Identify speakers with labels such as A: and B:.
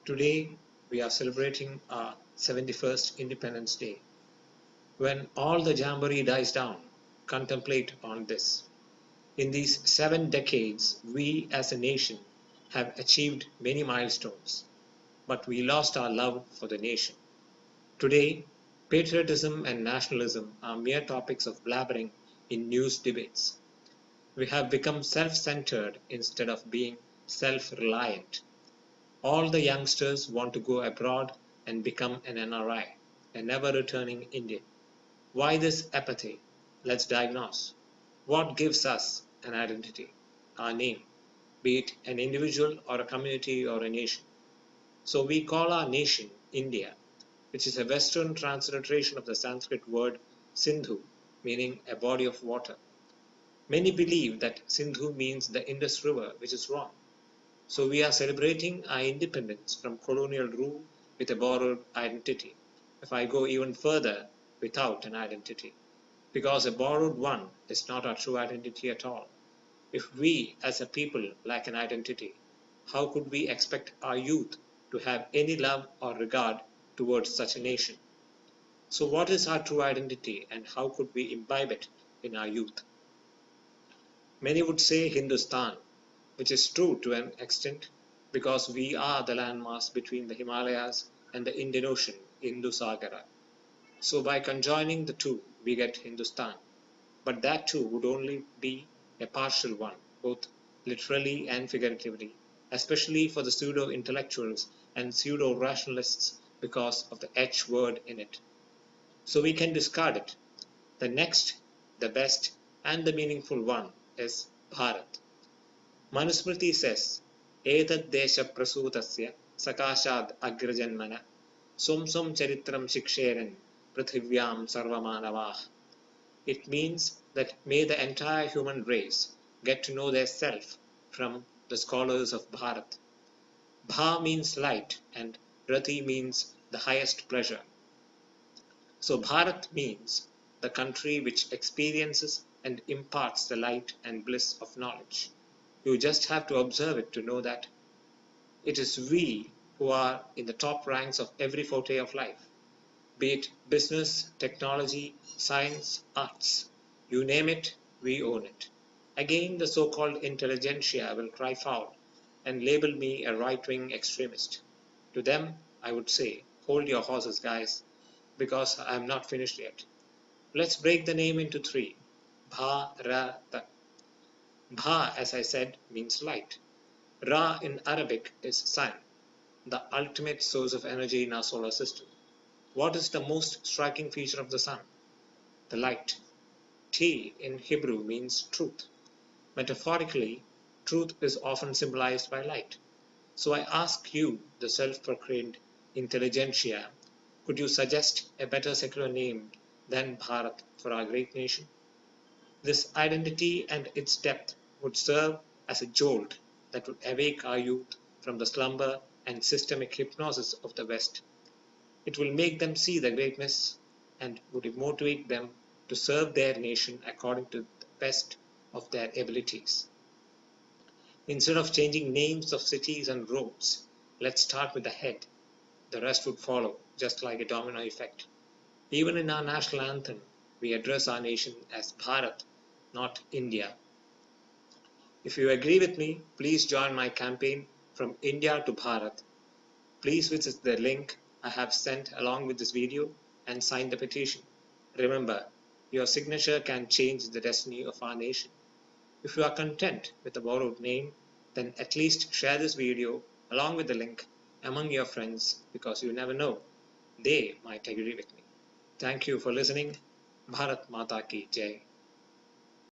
A: Today, we are celebrating our 71st Independence Day. When all the jamboree dies down, contemplate on this. In these 7 decades, we as a nation have achieved many milestones, but we lost our love for the nation. Today, patriotism and nationalism are mere topics of blabbering in news debates. We have become self centered instead of being self reliant. All the youngsters want to go abroad and become an NRI, a never returning Indian. Why this apathy? Let's diagnose. What gives us an identity? Our name, be it an individual or a community or a nation. So we call our nation India, which is a Western transliteration of the Sanskrit word Sindhu, meaning a body of water. Many believe that Sindhu means the Indus River, which is wrong. So we are celebrating our independence from colonial rule with a borrowed identity. If I go even further, without an identity. Because a borrowed one is not our true identity at all. If we as a people lack an identity, how could we expect our youth to have any love or regard towards such a nation? So what is our true identity and how could we imbibe it in our youth? Many would say Hindustan, which is true to an extent because we are the landmass between the Himalayas and the Indian Ocean, Indus-Sagara. So by conjoining the two, we get Hindustan. But that too would only be a partial one, both literally and figuratively, especially for the pseudo-intellectuals and pseudo-rationalists because of the H word in it. So we can discard it. The next, the best, and the meaningful one is Bharat. Manusmriti says, Etad desha prasutasya sakashad agrajanmana sum charitram shiksheran prithivyam sarvamanavah. It means that may the entire human race get to know their self from the scholars of Bharat. Bha means light and Rati means the highest pleasure. So Bharat means the country which experiences and imparts the light and bliss of knowledge. You just have to observe it to know that it is we who are in the top ranks of every forte of life, be it business, technology, science, arts. You name it, we own it. Again, the so-called intelligentsia will cry foul and label me a right-wing extremist. To them, I would say, hold your horses, guys, because I am not finished yet. Let's break the name into three. Bharata. Bha, as I said, means light. Ra in Arabic is sun, the ultimate source of energy in our solar system. What is the most striking feature of the sun? The light. T in Hebrew means truth. Metaphorically, truth is often symbolized by light. So I ask you, the self-proclaimed intelligentsia, could you suggest a better secular name than Bharat for our great nation? This identity and its depth would serve as a jolt that would awake our youth from the slumber and systemic hypnosis of the West. It will make them see the greatness and would motivate them to serve their nation according to the best of their abilities. Instead of changing names of cities and roads, let's start with the head. The rest would follow, just like a domino effect. Even in our national anthem, we address our nation as Bharat, not India. If you agree with me, please join my campaign from India to Bharat. Please visit the link I have sent along with this video and sign the petition. Remember, your signature can change the destiny of our nation. If you are content with the borrowed name, then at least share this video along with the link among your friends because you never know, they might agree with me. Thank you for listening. Bharat Mata Ki Jai.